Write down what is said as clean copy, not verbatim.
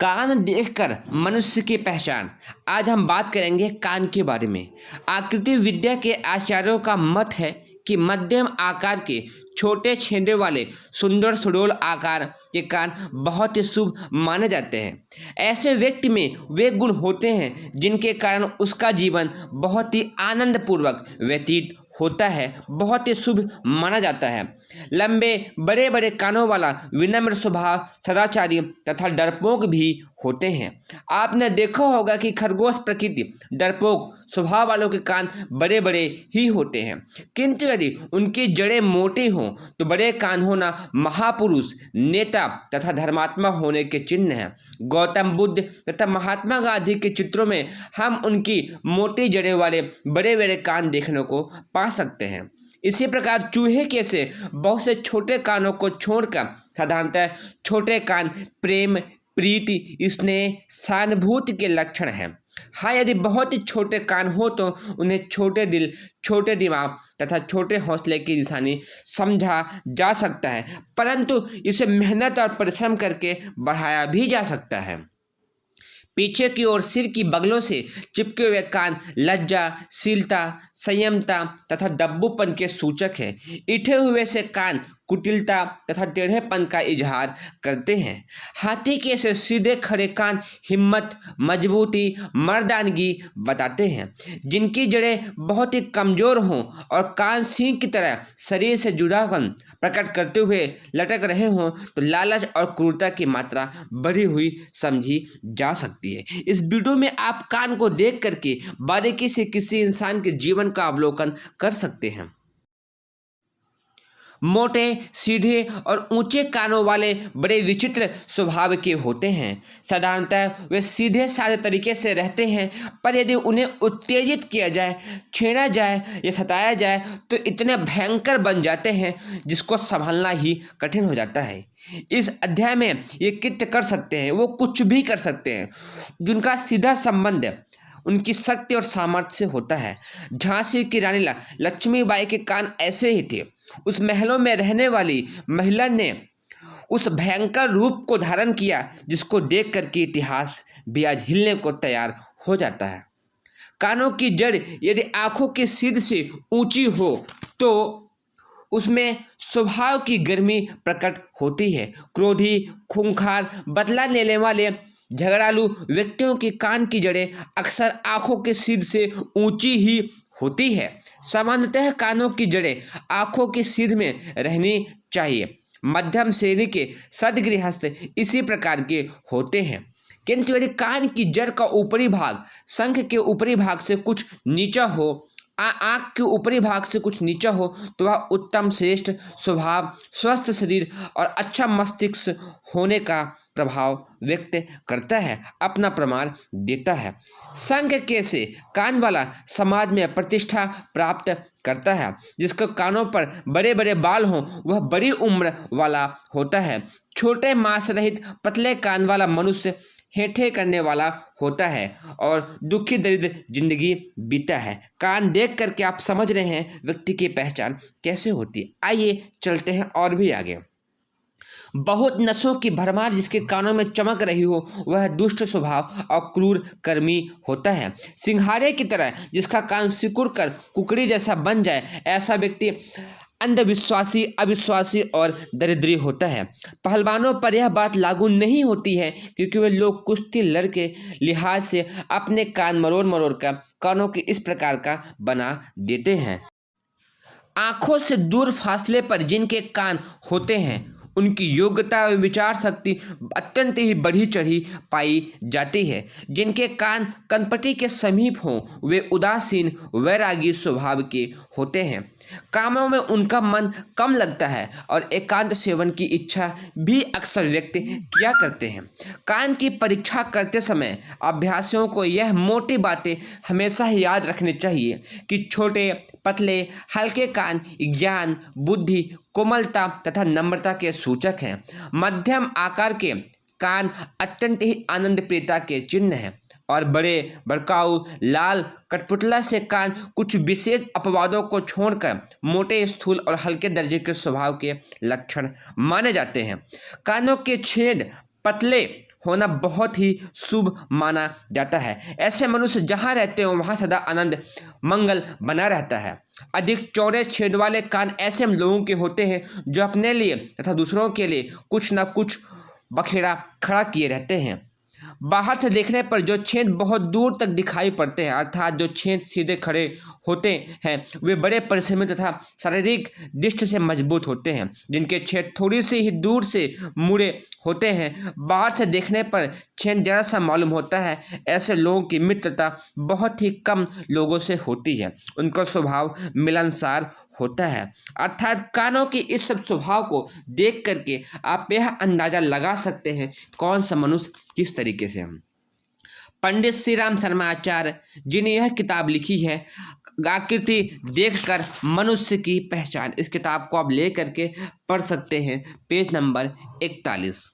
कान देखकर मनुष्य की पहचान। आज हम बात करेंगे कान के बारे में। आकृति विद्या के आचार्यों का मत है कि मध्यम आकार के छोटे छेदे वाले सुंदर सुडौल आकार के कान बहुत ही शुभ माने जाते हैं। ऐसे व्यक्ति में वे गुण होते हैं जिनके कारण उसका जीवन बहुत ही आनंदपूर्वक व्यतीत होता है, बहुत ही शुभ माना जाता है। लंबे बड़े बड़े कानों वाला विनम्र स्वभाव, सदाचारी तथा डरपोक भी होते हैं। आपने देखा होगा कि खरगोश प्रकृति डरपोक स्वभाव वालों के कान बड़े बड़े ही होते हैं, किंतु यदि उनकी जड़ें मोटी हों तो बड़े कान होना महापुरुष, नेता तथा धर्मात्मा होने के चिन्ह हैं। गौतम बुद्ध तथा महात्मा गांधी के चित्रों में हम उनकी मोटी जड़ें वाले बड़े बड़े कान देखने को पा सकते हैं। इसी प्रकार चूहे के से बहुत से छोटे कानों को छोड़कर साधारणतः छोटे कान प्रेम, प्रीति, स्नेह, सहानुभूति के लक्षण हैं। हाँ, यदि बहुत ही छोटे कान हो तो उन्हें छोटे दिल, छोटे दिमाग तथा छोटे हौसले की निशानी समझा जा सकता है, परंतु इसे मेहनत और परिश्रम करके बढ़ाया भी जा सकता है। पीछे की ओर सिर की बगलों से चिपके हुए कान लज्जा, शीलता, संयमता तथा दब्बूपन के सूचक हैं। इठे हुए से कान कुटिलता तथा टेढ़ेपन का इजहार करते हैं। हाथी के से सीधे खड़े कान हिम्मत, मजबूती, मर्दानगी बताते हैं। जिनकी जड़ें बहुत ही कमजोर हों और कान सींग की तरह शरीर से जुड़ापन प्रकट करते हुए लटक रहे हों तो लालच और क्रूरता की मात्रा बढ़ी हुई समझी जा सकती है। इस वीडियो में आप कान को देख करके बारीकी से किसी इंसान के जीवन का अवलोकन कर सकते हैं। मोटे, सीधे और ऊंचे कानों वाले बड़े विचित्र स्वभाव के होते हैं। साधारणतः वे सीधे साधे तरीके से रहते हैं, पर यदि उन्हें उत्तेजित किया जाए, छेड़ा जाए या सताया जाए तो इतने भयंकर बन जाते हैं जिसको संभालना ही कठिन हो जाता है। इस अध्याय में ये कृत्य कर सकते हैं, वो कुछ भी कर सकते हैं जिनका सीधा संबंध उनकी शक्ति और सामर्थ्य से होता है। झांसी की रानी लक्ष्मीबाई के कान ऐसे ही थे। उस महलों में रहने वाली महिला ने उस भयंकर रूप को धारण किया जिसको देख कर के इतिहास भी आज हिलने को तैयार हो जाता है। कानों की जड़ यदि आंखों के सिर से ऊंची हो तो उसमें स्वभाव की गर्मी प्रकट होती है। क्रोधी, खूंखार, बदला लेने वाले, झगड़ालू व्यक्तियों की कान की जड़ें अक्सर आंखों के सिर से ऊंची ही होती है। सामान्यतः कानों की जड़ें आंखों के सिर में रहनी चाहिए। मध्यम श्रेणी के सदगृहस्थ इसी प्रकार के होते हैं, किंतु यदि कान की जड़ का ऊपरी भाग शंख के ऊपरी भाग से कुछ नीचा हो, आँख के ऊपरी भाग से कुछ नीचा हो तो वह उत्तम श्रेष्ठ स्वभाव, स्वस्थ शरीर और अच्छा मस्तिष्क होने का प्रभाव व्यक्त करता है, अपना प्रमाण देता है। संघ के से कान वाला समाज में प्रतिष्ठा प्राप्त करता है। जिसके कानों पर बड़े बड़े बाल हों वह बड़ी उम्र वाला होता है। छोटे मांस रहित पतले कान वाला मनुष्य हेठे करने वाला होता है और दुखी दरिद्र जिंदगी बीता है। कान देख करके आप समझ रहे हैं व्यक्ति की पहचान कैसे होती है। आइए चलते हैं और भी आगे। बहुत नसों की भरमार जिसके कानों में चमक रही हो वह दुष्ट स्वभाव और क्रूर कर्मी होता है। सिंघाड़े की तरह जिसका कान सिकुड़ कर कुकड़ी जैसा बन जाए ऐसा व्यक्ति अंधविश्वासी, अविश्वासी और दरिद्री होता है। पहलवानों पर यह बात लागू नहीं होती है क्योंकि वे लोग कुश्ती लड़ के लिहाज से अपने कान मरोड़ मरोड़ कर कानों के इस प्रकार का बना देते हैं। आंखों से दूर फासले पर जिनके कान होते हैं उनकी योग्यता और विचार शक्ति अत्यंत ही बढ़ी चढ़ी पाई जाती है। जिनके कान कनपटी के समीप हों वे उदासीन, वैरागी स्वभाव के होते हैं। कामों में उनका मन कम लगता है और एकांत सेवन की इच्छा भी अक्सर व्यक्त किया करते हैं। कान की परीक्षा करते समय अभ्यासियों को यह मोटी बातें हमेशा ही याद रखनी चाहिए कि छोटे, पतले, हल्के कान ज्ञान, बुद्धि, कोमलता तथा नम्रता के सूचक हैं। मध्यम आकार के कान अत्यंत ही आनंद प्रियता के चिन्ह हैं और बड़े, भड़काऊ, लाल, कठपुतला से कान कुछ विशेष अपवादों को छोड़कर मोटे, स्थूल और हल्के दर्जे के स्वभाव के लक्षण माने जाते हैं। कानों के छेद पतले होना बहुत ही शुभ माना जाता है। ऐसे मनुष्य जहाँ रहते हो वहाँ सदा आनंद मंगल बना रहता है। अधिक चौड़े छेद वाले कान ऐसे लोगों के होते हैं जो अपने लिए तथा दूसरों के लिए कुछ न कुछ बखेड़ा खड़ा किए रहते हैं। बाहर से देखने पर जो छेद बहुत दूर तक दिखाई पड़ते हैं, अर्थात जो छेद सीधे खड़े होते हैं, वे बड़े परिश्रमी तथा शारीरिक दृष्टि से मजबूत होते हैं। जिनके छेद थोड़ी सी ही दूर से मुड़े होते हैं, बाहर से देखने पर छेद जरा सा मालूम होता है, ऐसे लोगों की मित्रता बहुत ही कम लोगों से होती है। उनका स्वभाव मिलनसार होता है। अर्थात कानों के इस सब स्वभाव को देख करके आप यह अंदाजा लगा सकते हैं कौन सा मनुष्य किस तरीके से हम। पंडित श्री राम शर्मा आचार्य जिन्हें यह किताब लिखी है आकृति देखकर मनुष्य की पहचान, इस किताब को आप ले करके पढ़ सकते हैं, पेज नंबर 41।